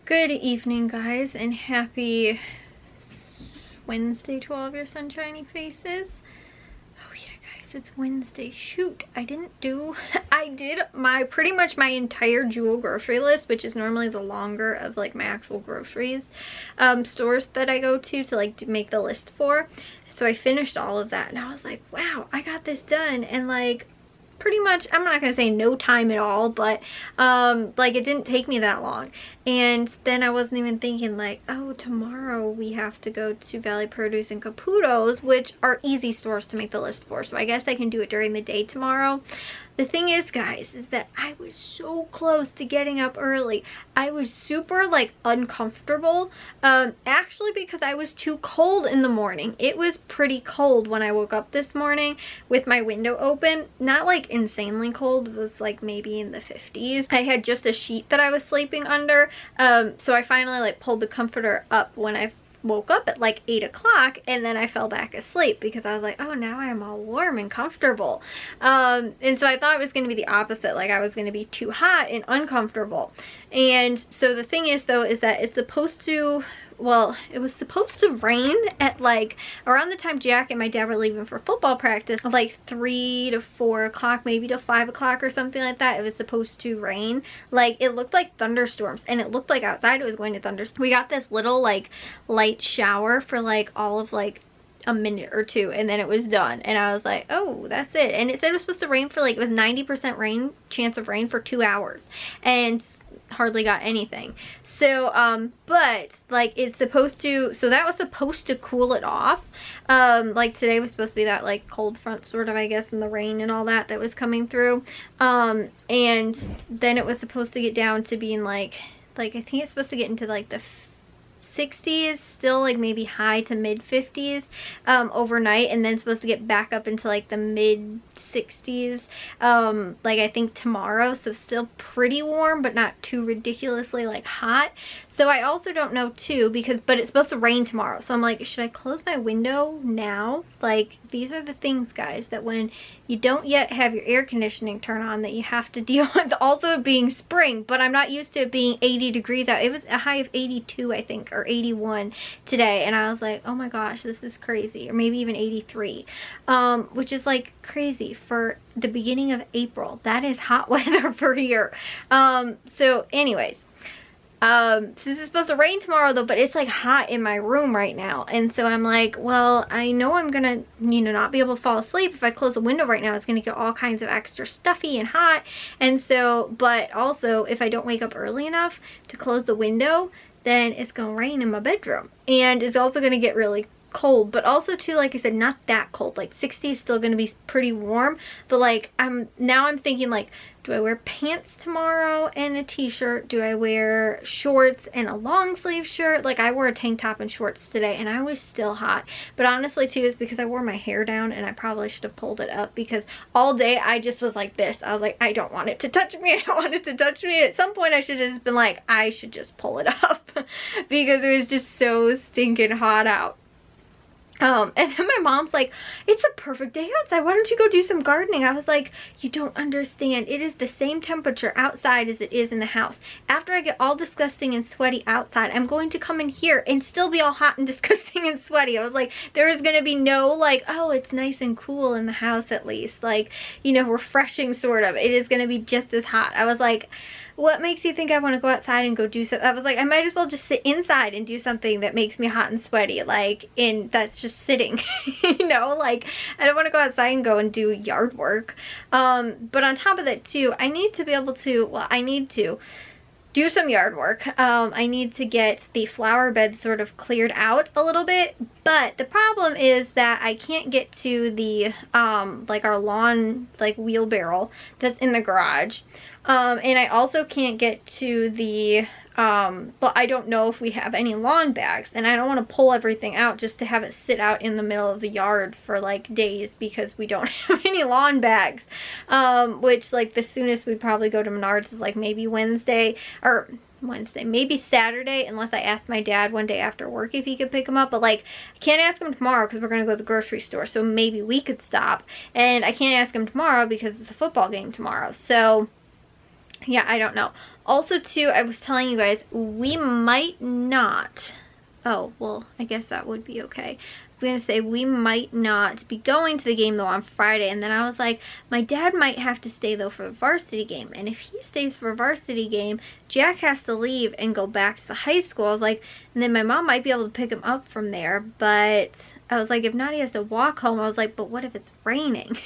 Good evening, guys, and happy Wednesday to all of your sunshiny faces. Oh yeah, guys, it's Wednesday. Shoot, I did pretty much my entire Jewel grocery list, which is normally the longer of like my actual groceries stores that I go to like make the list for. So I finished all of that and I was like, wow, I got this done. And like pretty much, I'm not gonna say no time at all, but like it didn't take me that long. And then I wasn't even thinking like, oh, tomorrow we have to go to Valley Produce and Caputo's, which are easy stores to make the list for, so I guess I can do it during the day tomorrow. The thing is, guys, is that I was so close to getting up early. I was super like uncomfortable, actually, because I was too cold in the morning. It was pretty cold when I woke up this morning with my window open. Not like insanely cold, it was like maybe in the 50s. I had just a sheet that I was sleeping under, so I finally like pulled the comforter up when I woke up at like 8 o'clock, and then I fell back asleep because I was like, oh, now I'm all warm and comfortable. And so I thought it was going to be the opposite, like I was going to be too hot and uncomfortable. And so the thing is though, is that it's supposed to, well, it was supposed to rain at like around the time Jack and my dad were leaving for football practice, like 3 to 4 o'clock, maybe to 5 o'clock or something like that. It was supposed to rain. Like it looked like thunderstorms, and it looked like outside it was going to thunderstorm. We got this little like light shower for like all of like a minute or two, and then it was done, and I was like, oh, that's it. And it said it was supposed to rain for like, it was 90% rain, chance of rain for 2 hours, and hardly got anything. So but like it's supposed to, so that was supposed to cool it off. Like today was supposed to be that like cold front sort of, I guess, and the rain and all that was coming through, and then it was supposed to get down to being like I think it's supposed to get into like the 60s, still like maybe high to mid 50s overnight, and then supposed to get back up into like the mid 60s like I think tomorrow. So still pretty warm, but not too ridiculously like hot. So I also don't know too, because but it's supposed to rain tomorrow, so I'm like, should I close my window now? Like these are the things, guys, that when you don't yet have your air conditioning turn on, that you have to deal with. Also it being spring, but I'm not used to it being 80 degrees out. It was a high of 82, I think, or 81 today, and I was like, oh my gosh, this is crazy. Or maybe even 83, which is like crazy for the beginning of April. That is hot weather for here. So anyways, since it's supposed to rain tomorrow though, but it's like hot in my room right now, and so I'm like, well, I know I'm gonna, you know, not be able to fall asleep if I close the window right now. It's gonna get all kinds of extra stuffy and hot. And so, but also if I don't wake up early enough to close the window, then it's gonna rain in my bedroom, and it's also gonna get really cold. But also too, like I said, not that cold. Like 60 is still gonna be pretty warm, but like I'm thinking like, do I wear pants tomorrow and a t-shirt? Do I wear shorts and a long sleeve shirt? Like I wore a tank top and shorts today, and I was still hot. But honestly too, it's because I wore my hair down, and I probably should have pulled it up, because all day I just was like this. I was like, I don't want it to touch me. I don't want it to touch me. At some point I should have just been like, I should just pull it up because it was just so stinking hot out. And then my mom's like, it's a perfect day outside, why don't you go do some gardening? I was like, you don't understand. It is the same temperature outside as it is in the house. After I get all disgusting and sweaty outside, I'm going to come in here and still be all hot and disgusting and sweaty. I was like, there is going to be no like, oh, it's nice and cool in the house, at least, like, you know, refreshing sort of. It is going to be just as hot. I was like, what makes you think I want to go outside and go do something? I was like, I might as well just sit inside and do something that makes me hot and sweaty, like, that's just sitting, you know, like, I don't want to go outside and go and do yard work. But on top of that too, I need to be able to, well, I need to do some yard work. I need to get the flower bed sort of cleared out a little bit, but the problem is that I can't get to the like our lawn like wheelbarrow that's in the garage, and I also can't get to the but I don't know if we have any lawn bags, and I don't want to pull everything out just to have it sit out in the middle of the yard for like days because we don't have any lawn bags, which like the soonest we'd probably go to Menards is like maybe Wednesday, maybe Saturday, unless I ask my dad one day after work if he could pick them up. But like, I can't ask him tomorrow because we're gonna go to the grocery store, so maybe we could stop. And I can't ask him tomorrow because it's a football game tomorrow. So yeah, I don't know. Also too, I was telling you guys, we might not, oh, well, I guess that would be okay. I was gonna say we might not be going to the game though on Friday, and then I was like, my dad might have to stay though for the varsity game, and if he stays for a varsity game, Jack has to leave and go back to the high school. I was like, and then my mom might be able to pick him up from there, but I was like, if not, he has to walk home. I was like, but what if it's raining?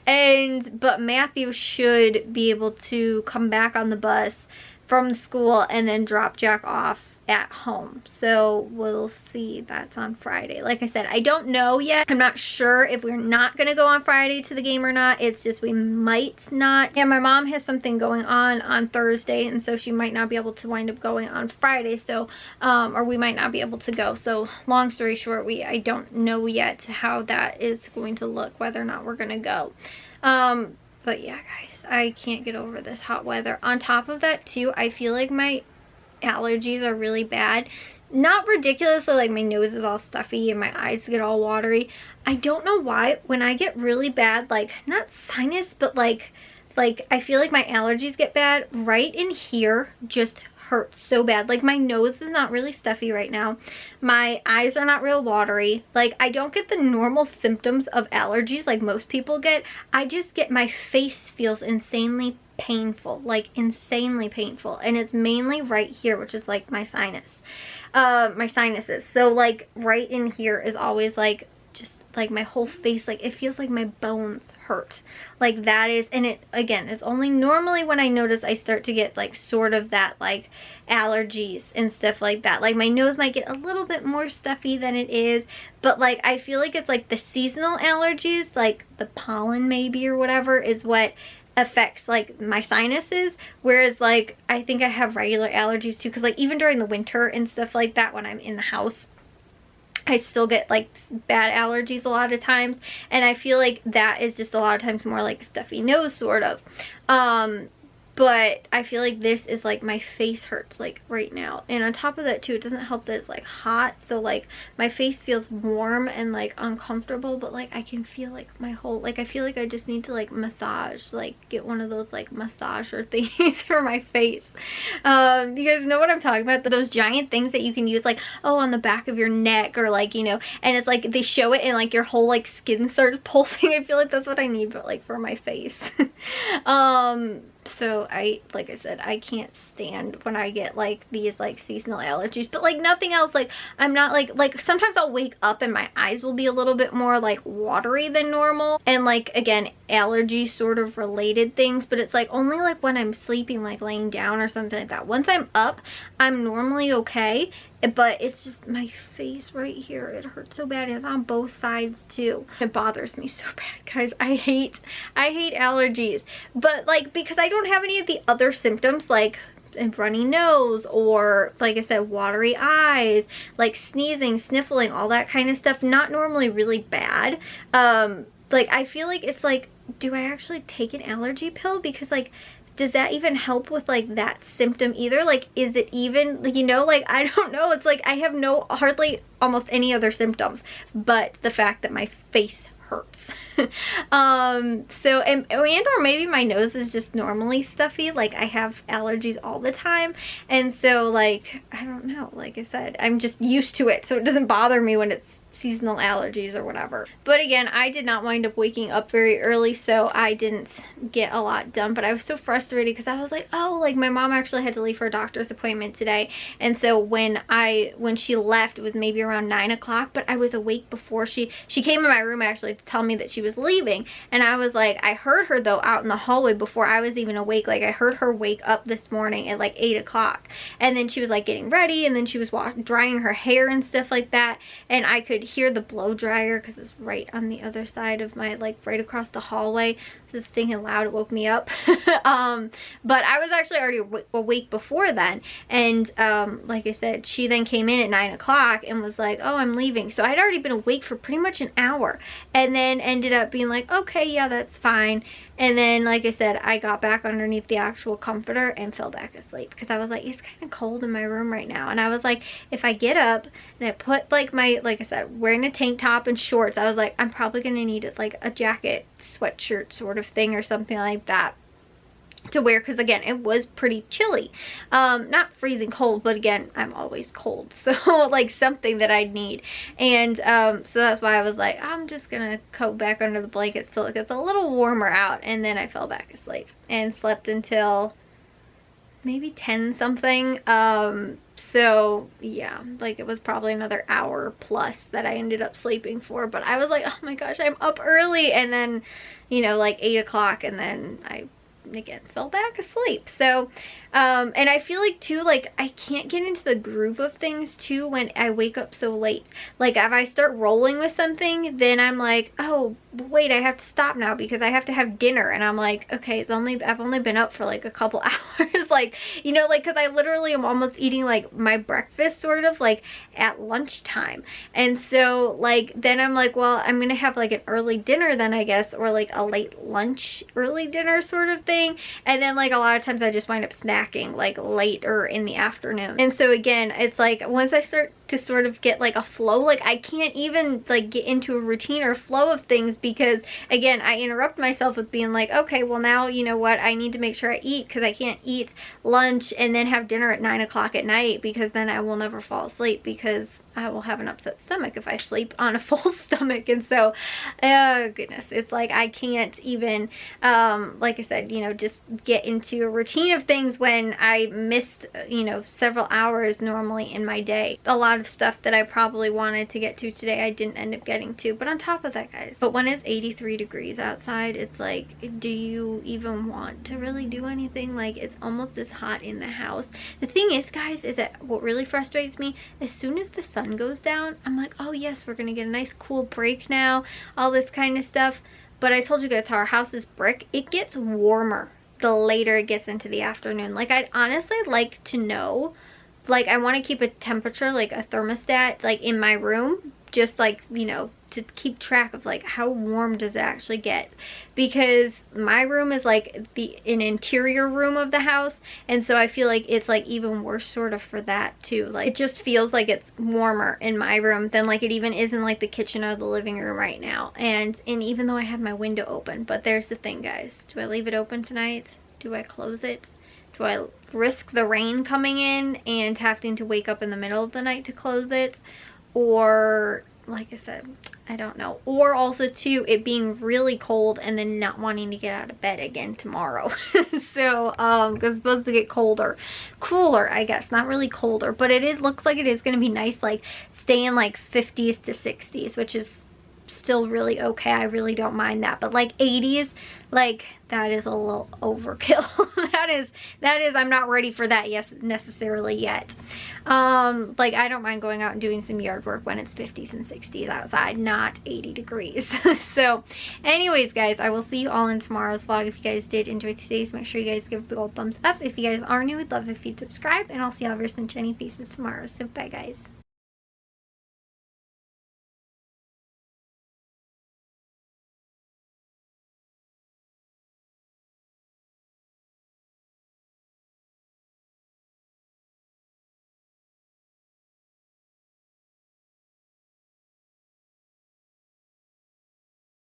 But Matthew should be able to come back on the bus from school and then drop Jack off at home. So we'll see. That's on Friday. Like I said, I don't know yet. I'm not sure if we're not going to go on Friday to the game or not. It's just we might not. Yeah, my mom has something going on Thursday, and so she might not be able to wind up going on Friday. So or we might not be able to go. So long story short, I don't know yet how that is going to look, whether or not we're going to go. But yeah, guys, I can't get over this hot weather. On top of that too, I feel like my allergies are really bad. Not ridiculously, like my nose is all stuffy and my eyes get all watery. I don't know why. When I get really bad, like not sinus, but like I feel like my allergies get bad, right in here just hurts so bad. Like my nose is not really stuffy right now. My eyes are not real watery. Like I don't get the normal symptoms of allergies like most people get. I just get, my face feels insanely painful, like insanely painful, and it's mainly right here, which is like my sinus, my sinuses. So like right in here is always like just like my whole face, like it feels like my bones hurt. Like that is, and it again is only normally when I notice I start to get like sort of that like allergies and stuff like that. Like my nose might get a little bit more stuffy than it is, but like I feel like it's like the seasonal allergies, like the pollen maybe or whatever, is what affects like my sinuses, whereas like I think I have regular allergies too, because like even during the winter and stuff like that, when I'm in the house, I still get like bad allergies a lot of times, and I feel like that is just a lot of times more like stuffy nose sort of. But I feel like this is like my face hurts like right now, and on top of that too, it doesn't help that it's like hot, so like my face feels warm and like uncomfortable, but like I can feel like my whole, like I feel like I just need to like massage, like get one of those like massager things for my face. You guys know what I'm talking about, those giant things that you can use like, oh, on the back of your neck, or like, you know, and it's like they show it and like your whole like skin starts pulsing. I feel like that's what I need, but like for my face. So like I said, I can't stand when I get like these like seasonal allergies, but like nothing else. Like I'm not like sometimes I'll wake up and my eyes will be a little bit more like watery than normal, and like again, allergy sort of related things, but it's like only like when I'm sleeping, like laying down or something like that. Once I'm up, I'm normally okay, but it's just my face right here, it hurts so bad. It's on both sides too. It bothers me so bad, guys. I hate allergies, but like because I don't have any of the other symptoms like a runny nose, or like I said, watery eyes, like sneezing, sniffling, all that kind of stuff, not normally really bad. Like I feel like it's like, do I actually take an allergy pill? Because like, does that even help with like that symptom either? Like, is it even, like, you know, like I don't know. It's like I have hardly almost any other symptoms but the fact that my face hurts. So and or maybe my nose is just normally stuffy, like I have allergies all the time, and so like I don't know, like I said, I'm just used to it, so it doesn't bother me when it's seasonal allergies or whatever. But again, I did not wind up waking up very early, so I didn't get a lot done, but I was so frustrated because I was like, oh, like my mom actually had to leave for a doctor's appointment today, and so when she left, it was maybe around 9 o'clock, but I was awake before she came in my room actually to tell me that she was leaving, and I was like, I heard her though out in the hallway before I was even awake. Like I heard her wake up this morning at like 8 o'clock, and then she was like getting ready, and then she was drying her hair and stuff like that, and I could hear the blow dryer because it's right on the other side of my, like right across the hallway. It's stinking loud, it woke me up. But I was actually already awake before then, and like I said, she then came in at 9 o'clock and was like, oh, I'm leaving. So I'd already been awake for pretty much an hour, and then ended up being like, okay, yeah, that's fine. And then, like I said, I got back underneath the actual comforter and fell back asleep because I was like, it's kind of cold in my room right now. And I was like, if I get up and I put like like I said, wearing a tank top and shorts, I was like, I'm probably going to need like a jacket, sweatshirt sort of thing or something like that to wear, because again, it was pretty chilly. Not freezing cold, but again, I'm always cold, so like something that I'd need. And so that's why I was like, I'm just gonna go back under the blanket till it gets a little warmer out. And then I fell back asleep and slept until maybe 10 something. So yeah, like it was probably another hour plus that I ended up sleeping for. But I was like, oh my gosh, I'm up early. And then, you know, like 8 o'clock, and then I again fell back asleep. So and I feel like too, like I can't get into the groove of things too when I wake up so late. Like if I start rolling with something, then I'm like, oh wait, I have to stop now because I have to have dinner. And I'm like, okay, I've only been up for like a couple hours. Like, you know, like because I literally am almost eating like my breakfast sort of like at lunchtime. And so like then I'm like, well, I'm gonna have like an early dinner then, I guess, or like a late lunch early dinner sort of thing. And then like a lot of times I just wind up snacking like later in the afternoon. And so again, it's like once I start to sort of get like a flow, like I can't even like get into a routine or flow of things, because again, I interrupt myself with being like, okay, well now, you know what, I need to make sure I eat, because I can't eat lunch and then have dinner at 9 o'clock at night, because then I will never fall asleep, because I will have an upset stomach if I sleep on a full stomach. And so, oh goodness, it's like I can't even, like I said, you know, just get into a routine of things when I missed, you know, several hours normally in my day. A lot of stuff that I probably wanted to get to today, I didn't end up getting to. But on top of that, guys, but when it's 83 degrees outside, it's like, do you even want to really do anything? Like, it's almost as hot in the house. The thing is, guys, is that what really frustrates me, as soon as the sun goes down, I'm like, oh yes, we're gonna get a nice cool break now, all this kind of stuff. But I told you guys how our house is brick. It gets warmer the later it gets into the afternoon. Like, I'd honestly like to know, like I want to keep a temperature, like a thermostat, like in my room, just like, you know, to keep track of like how warm does it actually get, because my room is like an interior room of the house, and so I feel like it's like even worse sort of for that too. Like it just feels like it's warmer in my room than like it even is in like the kitchen or the living room right now. And even though I have my window open, but there's the thing, guys, do I leave it open tonight? Do I close it? Do I risk the rain coming in and having to wake up in the middle of the night to close it? Or, like I said, I don't know. Or also too, it being really cold and then not wanting to get out of bed again tomorrow. So because it's supposed to get cooler, I guess, not really colder, but looks like it is going to be nice, like staying like 50s to 60s, which is still really okay. I really don't mind that. But like 80s, like that is a little overkill. that is I'm not ready for that necessarily yet. Like I don't mind going out and doing some yard work when it's 50s and 60s outside, not 80 degrees. So anyways, guys, I will see you all in tomorrow's vlog. If you guys did enjoy today's, make sure you guys give a big old thumbs up. If you guys are new, I'd love if you'd subscribe, and I'll see all of your sunshiny faces tomorrow. So bye, guys.